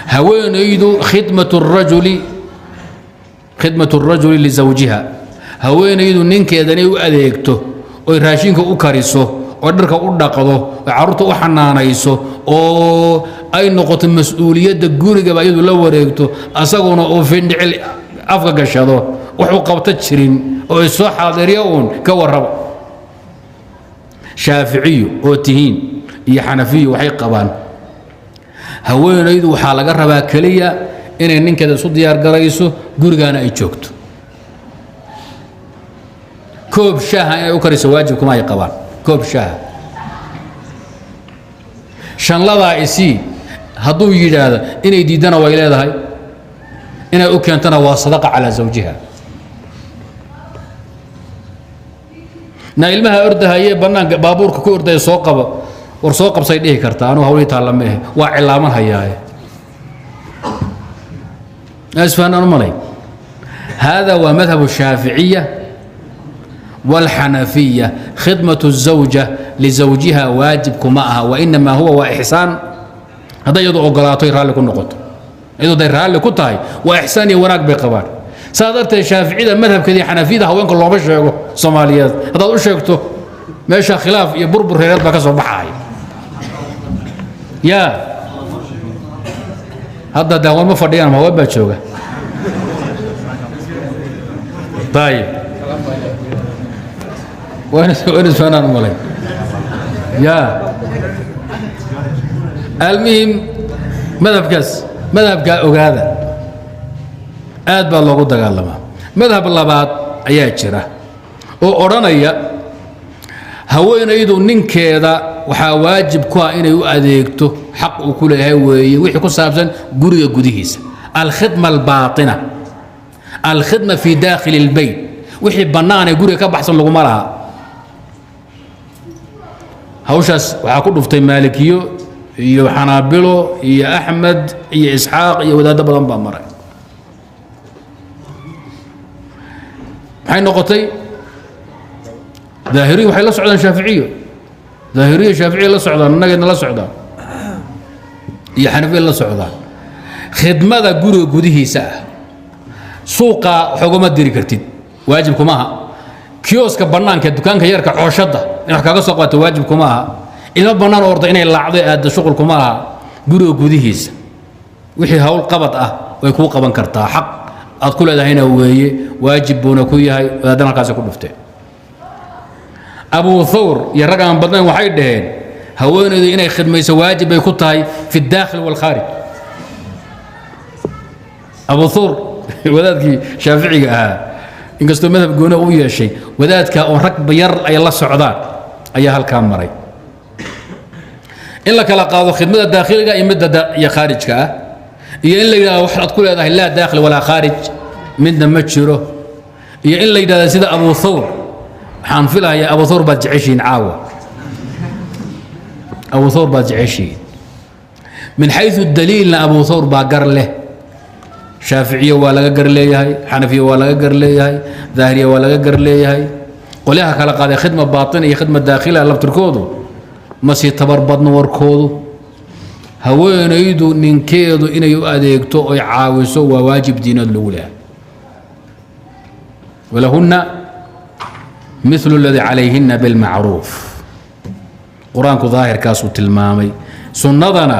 هوين يدو خدمة الرجل لزوجها هوين يدو نينك يدني وأديكته ويراشينك أكاريسو ودرك أدقضو وعرض أحنانيسو أو أي نقطة مسؤولية دقوري قبا يدو لو وريكتو أساقونا أو فندعل أفقا قشادو وحقب تجرين ويسو حاضريون كورب شافعي وتهين يا حنفي وحي قبان هوين يدو حالة قربا كليا إن نينك يدو ديار قريسو قوريقانا أي جوكتو كوب شاها أكاريسو واجبكم أي قبان كوب شاه شان لدا إسي هدو يجاد إن يديدنا وإلى هاي إن أكنتنا وصدق على زوجها نايلمها أردها هي بنان بابور كورد يسوقب ورسوقب صيديه كرتا أنا هولي تعلمه وعلامة هي أسفان أنا هذا هو مذهب الشافعية والحنفية خدمة الزوجة لزوجها واجبكم معها وإنما هو وإحسان هذا يدعو قلاطي رالك النقط يدعو دير رالك كتاي وإحساني وراك بقبار صادرت الشافعي مذهب كذي حنفي ده هو الله بشيء صوماليات هذا وشيكته ماشى خلاف يبربر هيرات بك صباحي يا هذا ده هو ما فديان ما هو بتشوفه طيب وين فنان مالي يا المهم مذهب هذا aad baa loogu dagaalamaa madhab labaad ayaa jira oo oranaya haweenaydu ninkeeda waxa waajib ku ah inay u adeegto xaq uu ku leeyahay weeye wixii ku saabsan guriga gudihiisa al-khidma al-baatina al-khidma fi dakhil al-bayt wixii banaanay guriga ka baxsan lagu malaha hawshaas waxa ku dhuftay maalikiyo iyo xanaabilo iyo axmed iyo isxaaq iyo wadaad badan baa maray حين نقطي ظاهري وحي لا سعودان شافعيه ظاهريه شافعيه لا سعودان نغنا لا سعودان يا حنفيه لا سعودان خدمه غوري غوديهيسا سوقا حكومه ديري كرتيد واجبكم maaha كيوسك بنانka dukaanka yarka cooshada in wax kaga soo qaato waajibku maaha ilma banaan ordo inay laacdo aad shaqulku maaha guriga gudihiisa wixii hawl qabad ah way ku qaban kartaa xaq aad ku leedahayna weeye waajib buuna ku yahay wadana kaas ku dhuftay Abu Thawr ya ragaan badan waxay dhaheen haweenaydu inay khidmayso waajib ay ku tahay fi dakhil wal kharij Abu Thawr wadaadkii Shaafiiciga ah inkastoo madhab goona uu yeeshay wadaadka oo rag bayar ay la socdaan ayaa halka maray in la kala qaado khidmada dakhiliga iyo midda iyo kharijka ah iyo in la yiraahdo wax aad ku leedahay la dakhil wala kharij midna ma jiro iyo in la yiraahdo sida Abu Thawr waxaan filayaa Abu Thawr baad jeceshiin caawa Abu Thawr baad jeceshiin min haythu ad-dalil Abu Thawr baa gar leh Shafi'iyya waa laga gar leeyahay Hanafiyya waa laga gar leeyahay Zahiriyya waa laga gar leeyahay qolaha kala qaaday khidma baatin iyo khidma dakhila labtirkoodu ma si tabar badno warkoodu haweenaydu ninkeedu inay u adeegto oo caawiso waa waajib diinad lagu leeyahay walahunna mithlu alladhi alayhinna bil ma'ruf quraanku zaahir kaasu tilmaamay sunnadana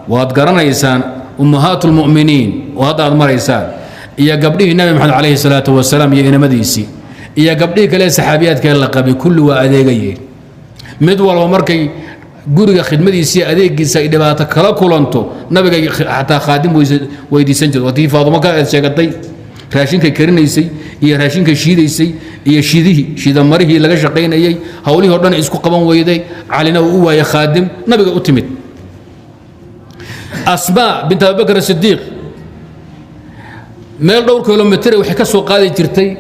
waad garanaysaan ummahatul mu'miniin waad maraysaan iyo gabdhihii nabi maxamed alayhi salaatu wasalaam iyo inamadiisi iyo gabdhihii kale saxaabiyaadka la qabay kullu waa adeegayeen mid walba markay guriga khidmadiisa adeegiisa ay dhibaato kala kulanto nabiga xataa khaadim weydiisan jiray wadii faaduma ka sheegatay raashinka karinaysay iyo raashinka shiidaysay iyo shiida marihii laga shaqeynayay hawlihi oo dhan isku qaban weyday calina uu waayay khaadim nabiga u timid asma bint Abu Bakr as-Siddiq meel dhowr kilomitir waxay ka soo qaadi jirtay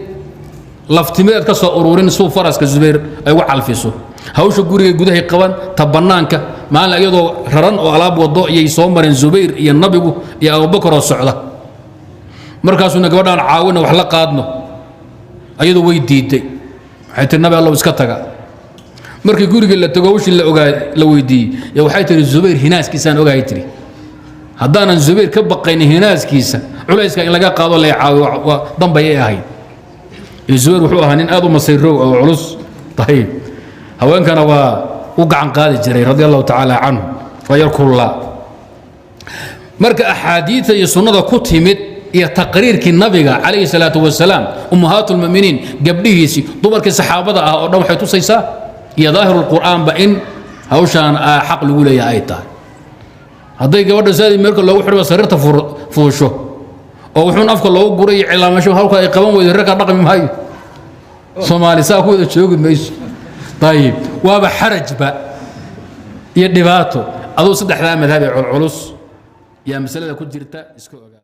laftimeed ka soo ururin soo faraska Zubayr ay u calfiso hawsha guriga gudaha qaban tabanaanka maal ayadoo raran oo alaab wado ayay soo mareen Zubayr iyo nabigu iyo Abu Bakr oo socda markaasuna gabadhan caawina wax la qaadno ayadoo way diiday waxay tii nabi Allah iska taga markii guriga la tago wixii la ogaa la weydiiyay waxay tii Zubayr hinaaskiisaan ogaay tii haddaanan Zubayr ka baqayn hinaaskiisa culayska in laga qaado la caawiyo dambay ay ahayd Zubayr wuxuu ahaa nin aad u masayro oo culus طيب haweenkana waa u gacan qaadi jiray radiyallahu ta'ala anhu fayarkulla marka ahadiitha iyo sunnada ku timid iyo taqriirkii nabiga kaleey salaatu wasalaam ummahatul mu'minin gabdhihiisi dumarkii saxaabada ah oo dhan waxay tusaysaa iyo daahirul quraan ba in hawshan xaq lagu leeyahay ay tahay haday gabadha saadi marka loogu xidho sariirta fuusho oo wuxuu afka loogu guray cilaamasho halka ay qaban weydo raka dhaqmi maayo Soomaali saa ku wada joogi mayso طيب وابا حرج با يا دباتو ادو صدخدا مذهب culus يا مسألة ku jirta iska ogaa